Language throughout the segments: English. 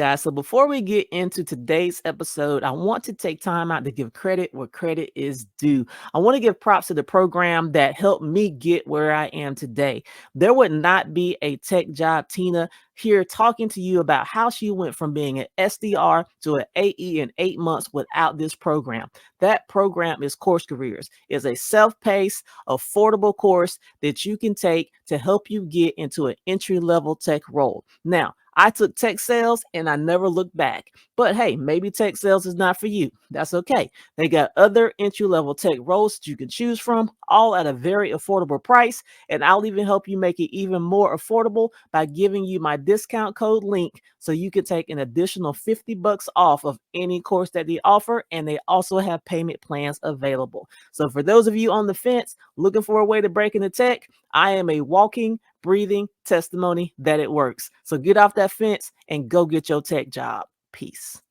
guys. So before we get into today's episode, I want to take time out to give credit where credit is due. I want to give props to the program that helped me get where I am today. There would not be a tech job Tina here talking to you about how she went from being an SDR to an AE in 8 months without this program. That program is Course Careers. It's a self-paced, affordable course that you can take to help you get into an entry-level tech role. Now, I took tech sales and I never looked back. But hey, maybe tech sales is not for you. That's okay. They got other entry-level tech roles that you can choose from, all at a very affordable price. And I'll even help you make it even more affordable by giving you my discount code link so you can take an additional $50 off of any course that they offer. And they also have payment plans available. So for those of you on the fence looking for a way to break into tech, I am a walking, breathing testimony that it works. So get off that fence and go get your tech job. Peace.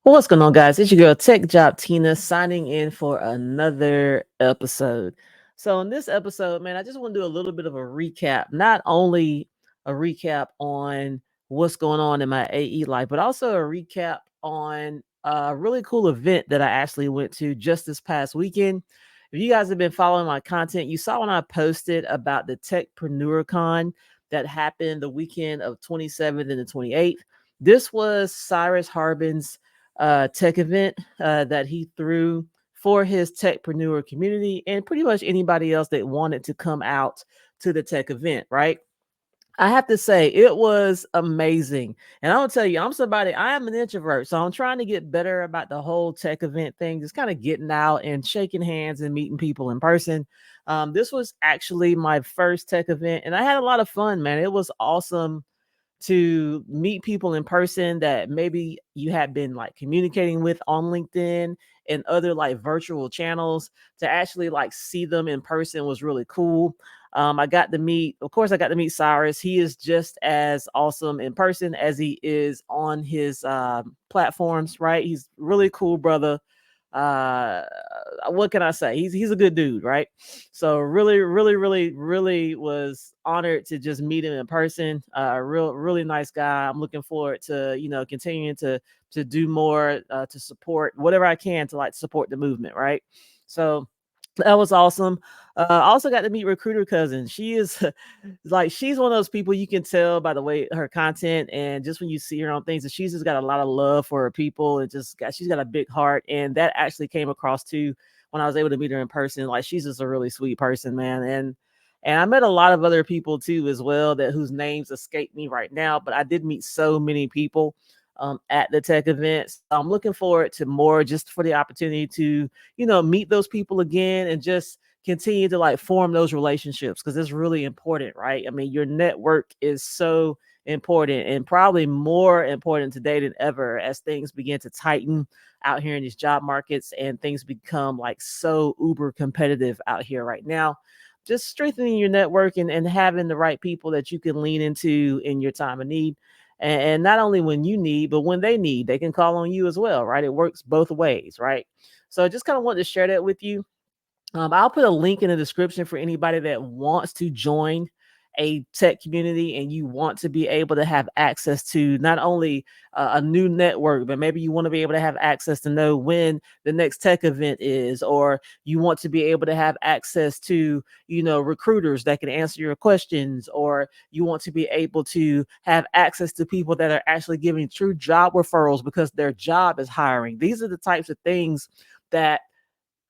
Well, what's going on, guys? It's your girl Tech Job Tina signing in for another episode. So in this episode, man, I just want to do a little bit of a recap, not only a recap on what's going on in my AE life, but also a recap on a really cool event that I actually went to just this past weekend. If you guys have been following my content, you saw when I posted about the TechPreneur Con that happened the weekend of 27th and the 28th. This was Cyrus Harbin's tech event that he threw for his techpreneur community and pretty much anybody else that wanted to come out to the tech event, right? I have to say it was amazing. And I'll tell you, I am an introvert, so I'm trying to get better about the whole tech event thing, just kind of getting out and shaking hands and meeting people in person. This was actually my first tech event and I had a lot of fun, man. It was awesome to meet people in person that maybe you had been like communicating with on LinkedIn and other like virtual channels. To actually like see them in person was really cool. I got to meet Cyrus. He is just as awesome in person as he is on his platforms, right? He's really cool, brother. What can I say? He's a good dude, right? So really was honored to just meet him in person. Really nice guy. I'm looking forward to continuing to do more to support whatever I can to like support the movement, right? So that was awesome. I also got to meet Recruiter Cousin. She is she's one of those people you can tell by the way her content and just when you see her on things that she's just got a lot of love for her people and she's got a big heart. And that actually came across too when I was able to meet her in person. Like she's just a really sweet person, man. And I met a lot of other people too as well that whose names escape me right now, but I did meet so many people at the tech events. I'm looking forward to more just for the opportunity to, meet those people again and just continue to like form those relationships because it's really important, right? I mean, your network is so important and probably more important today than ever as things begin to tighten out here in these job markets and things become like so uber competitive out here right now. Just strengthening your network and having the right people that you can lean into in your time of need. And not only when you need, but when they need, they can call on you as well, right? It works both ways, right? So I just kind of wanted to share that with you. I'll put a link in the description for anybody that wants to join a tech community and you want to be able to have access to not only a new network, but maybe you want to be able to have access to know when the next tech event is, or you want to be able to have access to, recruiters that can answer your questions, or you want to be able to have access to people that are actually giving true job referrals because their job is hiring. These are the types of things that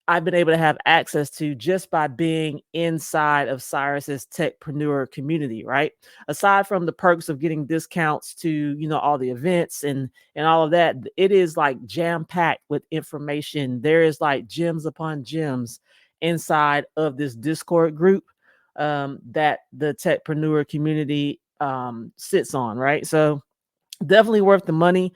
I've been able to have access to just by being inside of Cyrus's techpreneur community, right? Aside from the perks of getting discounts to, all the events and all of that, it is like jam-packed with information. There is like gems upon gems inside of this Discord group that the techpreneur community sits on, right? So definitely worth the money.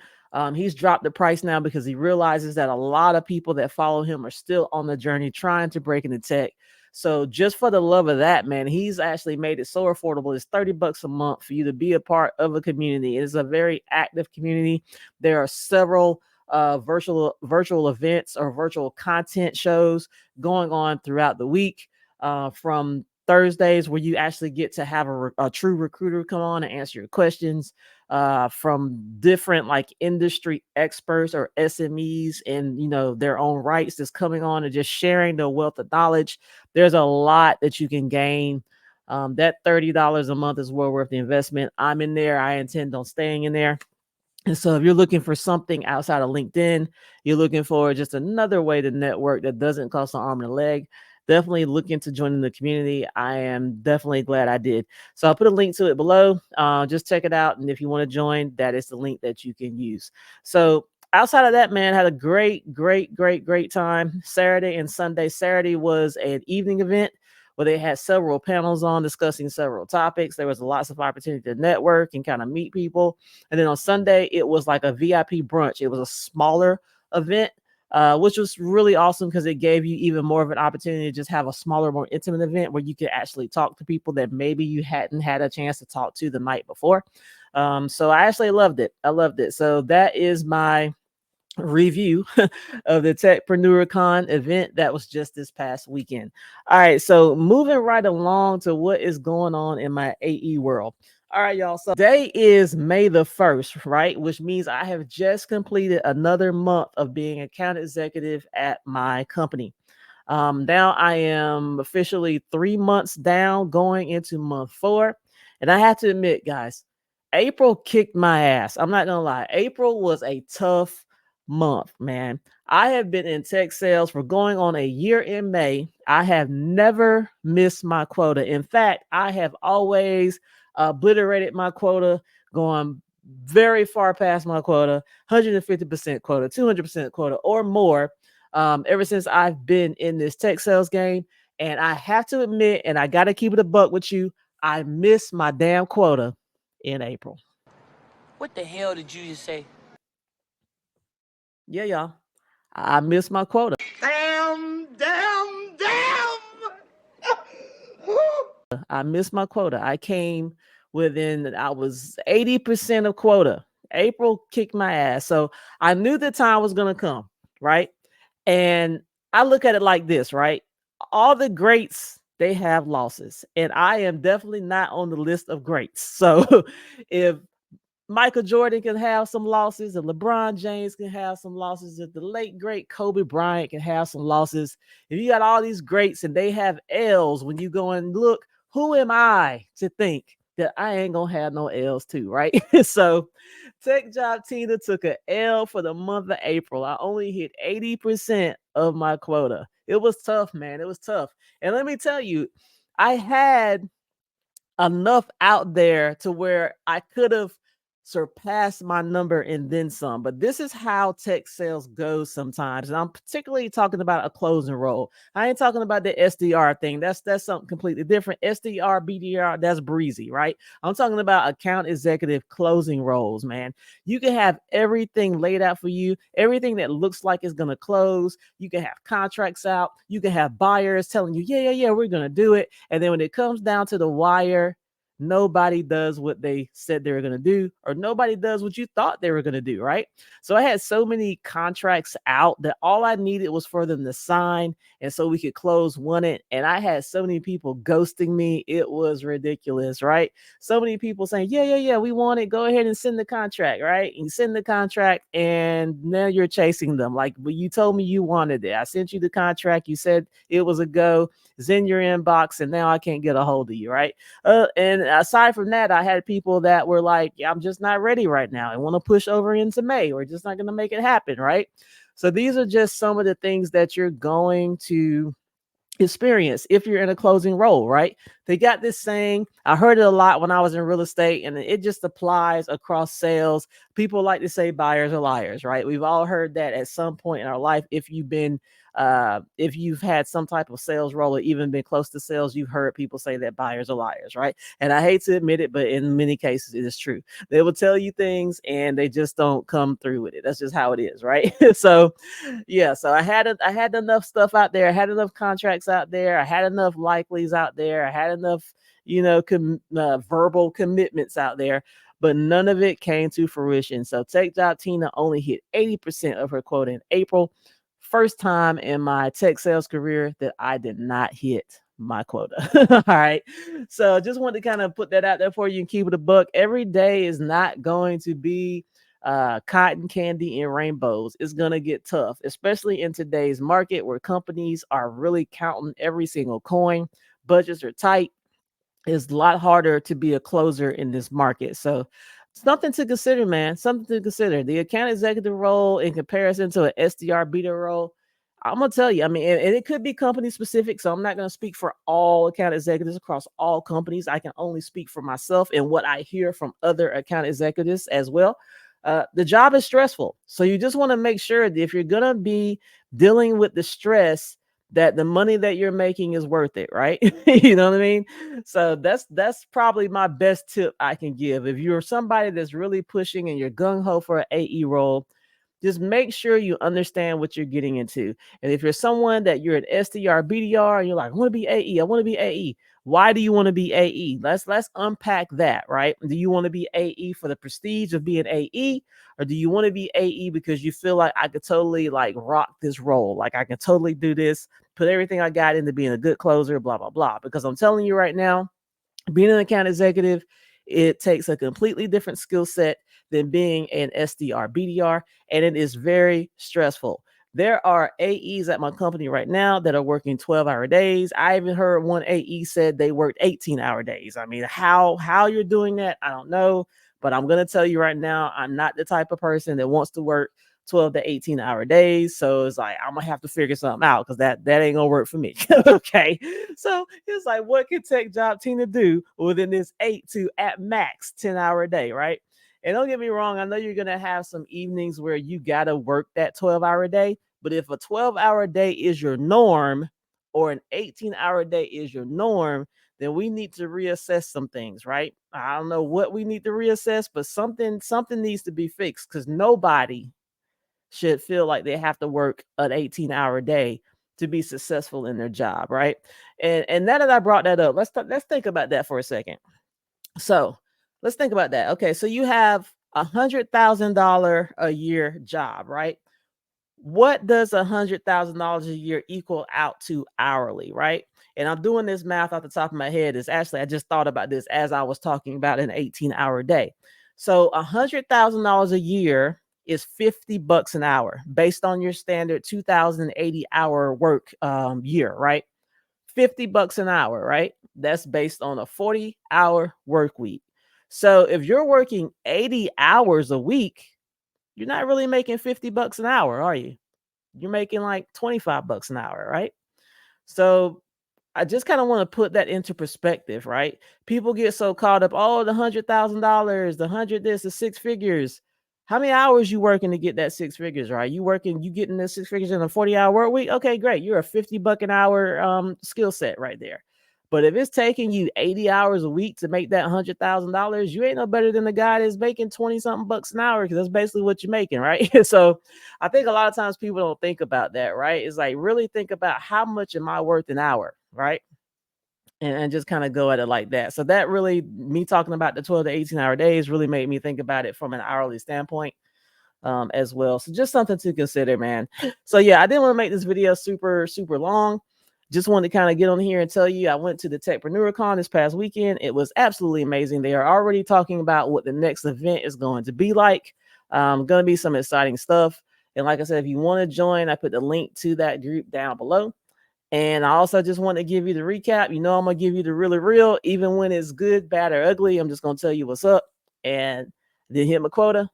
He's dropped the price now because he realizes that a lot of people that follow him are still on the journey trying to break into tech. So just for the love of that, man, he's actually made it so affordable. It's $30 a month for you to be a part of a community. It is a very active community. There are several virtual events or virtual content shows going on throughout the week, from Thursdays where you actually get to have a true recruiter come on and answer your questions, from different like industry experts or SMEs and their own rights that's coming on and just sharing their wealth of knowledge. There's a lot that you can gain. That $30 a month is well worth the investment. I'm in there. I intend on staying in there. And so if you're looking for something outside of LinkedIn, you're looking for just another way to network that doesn't cost an arm and a leg, definitely look into joining the community. I am definitely glad I did. So I'll put a link to it below. Just check it out. And if you want to join, that is the link that you can use. So outside of that, man, had a great time Saturday and Sunday. Saturday was an evening event where they had several panels on discussing several topics. There was lots of opportunity to network and kind of meet people. And then on Sunday, it was like a VIP brunch. It was a smaller event, which was really awesome because it gave you even more of an opportunity to just have a smaller, more intimate event where you could actually talk to people that maybe you hadn't had a chance to talk to the night before. So I actually loved it. I loved it. So that is my review of the TechPreneur Con event that was just this past weekend. All right, so moving right along to what is going on in my AE world. All right, y'all. So today is May the 1st, right? Which means I have just completed another month of being account executive at my company. Now I am officially 3 months down, going into month 4. And I have to admit, guys, April kicked my ass. I'm not gonna lie. April was a tough month, man. I have been in tech sales for going on a year in May. I have never missed my quota. In fact, I have always obliterated my quota, going very far past my quota, 150% quota, 200% quota, or more, ever since I've been in this tech sales game. And I have to admit, and I got to keep it a buck with you, I missed my damn quota in April. What the hell did you just say? Yeah, y'all. I missed my quota. Damn. I missed my quota. I came within, I was 80% of quota. April kicked my ass. So I knew the time was going to come, right? And I look at it like this, right? All the greats, they have losses. And I am definitely not on the list of greats. So if Michael Jordan can have some losses, and LeBron James can have some losses, if the late great Kobe Bryant can have some losses, if you got all these greats and they have L's, when you go and look, who am I to think that I ain't gonna have no L's too, right? So Tech Job Tina took an L for the month of April. I only hit 80% of my quota. It was tough, man. It was tough. And let me tell you, I had enough out there to where I could have surpassed my number and then some. But this is how tech sales goes sometimes. And I'm particularly talking about a closing role. I ain't talking about the SDR thing. That's something completely different. SDR, BDR, that's breezy, right? I'm talking about account executive closing roles, man. You can have everything laid out for you, everything that looks like it's going to close. You can have contracts out. You can have buyers telling you, yeah, we're going to do it. And then when it comes down to the wire, nobody does what they said they were going to do, or nobody does what you thought they were going to do, right? So I had so many contracts out that all I needed was for them to sign, and so we could close one it. And I had so many people ghosting me. It was ridiculous, right? So many people saying, yeah, we want it. Go ahead and send the contract, right? And you send the contract, and now you're chasing them. Like, well, you told me you wanted it. I sent you the contract. You said it was a go. It's in your inbox, and now I can't get a hold of you, right? And aside from that, I had people that were like, yeah, I'm just not ready right now. I want to push over into May. We're just not going to make it happen, right? So these are just some of the things that you're going to experience if you're in a closing role, right? They got this saying, I heard it a lot when I was in real estate, and it just applies across sales. People like to say buyers are liars, right? We've all heard that at some point in our life. If you've had some type of sales role or even been close to sales, you've heard people say that buyers are liars, right? And I hate to admit it, but in many cases it is true. They will tell you things and they just don't come through with it. That's just how it is, right? So yeah, so I had enough stuff out there. I had enough contracts out there. I had enough likelies out there. I had enough, verbal commitments out there, but none of it came to fruition. So Tech Job Tina only hit 80% of her quota in April. First time in my tech sales career that I did not hit my quota. All right. So just wanted to kind of put that out there for you and keep it a buck. Every day is not going to be cotton candy and rainbows. It's going to get tough, especially in today's market where companies are really counting every single coin. Budgets are tight. It's a lot harder to be a closer in this market. So something to consider, man. Something to consider. The account executive role in comparison to an SDR beta role. I'm gonna tell you. I mean, and it could be company specific. So I'm not gonna speak for all account executives across all companies. I can only speak for myself and what I hear from other account executives as well. The job is stressful, so you just want to make sure that if you're gonna be dealing with the stress, that the money that you're making is worth it, right? You know what I mean? So that's probably my best tip I can give. If you're somebody that's really pushing and you're gung ho for an AE role, just make sure you understand what you're getting into. And if you're someone that you're an SDR, BDR, and you're like, I want to be AE, I want to be AE. Why do you want to be AE? Let's unpack that, right? Do you want to be AE for the prestige of being AE, or do you want to be AE because you feel like I could totally like rock this role, like I can totally do this, put everything I got into being a good closer, blah blah blah? Because I'm telling you right now, being an account executive, it takes a completely different skill set than being an SDR, BDR, and it is very stressful. There are AEs at my company right now that are working 12-hour days. I even heard one AE said they worked 18-hour days. I mean, how you're doing that, I don't know, but I'm going to tell you right now, I'm not the type of person that wants to work 12 to 18-hour days. So it's like, I'm gonna have to figure something out because that ain't gonna work for me. Okay. So it's like, what can Tech Job Tina do within this 8 to at max 10-hour day, right? And don't get me wrong, I know you're gonna have some evenings where you gotta work that 12-hour day, but if a 12-hour day is your norm or an 18-hour day is your norm, then we need to reassess some things, right? I don't know what we need to reassess, but something needs to be fixed because nobody should feel like they have to work an 18-hour day to be successful in their job, right? And now that I brought that up, let's think about that for a second. So let's think about that. Okay, so you have $100,000 a year job, right? What does $100,000 a year equal out to hourly, right? And I'm doing this math off the top of my head. Is actually I just thought about this as I was talking about an 18-hour day. So $100,000 a year is $50 an hour based on your standard 2,080 hour work year, right? $50 an hour, right? That's based on a 40-hour work week. So if you're working 80 hours a week, you're not really making $50 an hour, are you? You're making like $25 an hour, right? So I just kind of want to put that into perspective, right? People get so caught up, oh, the $100,000, the hundred this, the six figures. How many hours you working to get that six figures, right? You getting the six figures in a 40-hour work week? Okay, great. You're a $50 an hour skill set right there. But if it's taking you 80 hours a week to make that $100,000, you ain't no better than the guy that's making 20 something bucks an hour because that's basically what you're making, right? So I think a lot of times people don't think about that, right? It's like really think about how much am I worth an hour, right? And just kind of go at it like that. So that really, me talking about the 12 to 18-hour days really made me think about it from an hourly standpoint as well. So just something to consider, man. So yeah, I didn't want to make this video super, super long. Just wanted to kind of get on here and tell you I went to the TechPreneur Con this past weekend. It was absolutely amazing. They are already talking about what the next event is going to be like. Going to be some exciting stuff. And like I said, if you want to join, I put the link to that group down below. And I also just want to give you the recap. You know, I'm going to give you the really real, even when it's good, bad, or ugly. I'm just going to tell you what's up. And then hit my quota.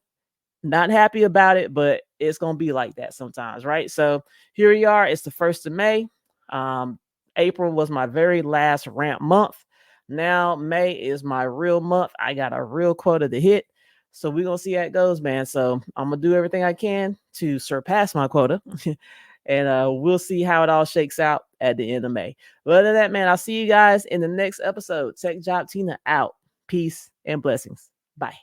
Not happy about it, but it's going to be like that sometimes, right? So here we are. It's the 1st of May. April was my very last ramp month. Now May is my real month. I got a real quota to hit. So we're going to see how it goes, man. So I'm going to do everything I can to surpass my quota. And we'll see how it all shakes out at the end of May. But other than that, man, I'll see you guys in the next episode. Tech Job Tina out. Peace and blessings. Bye.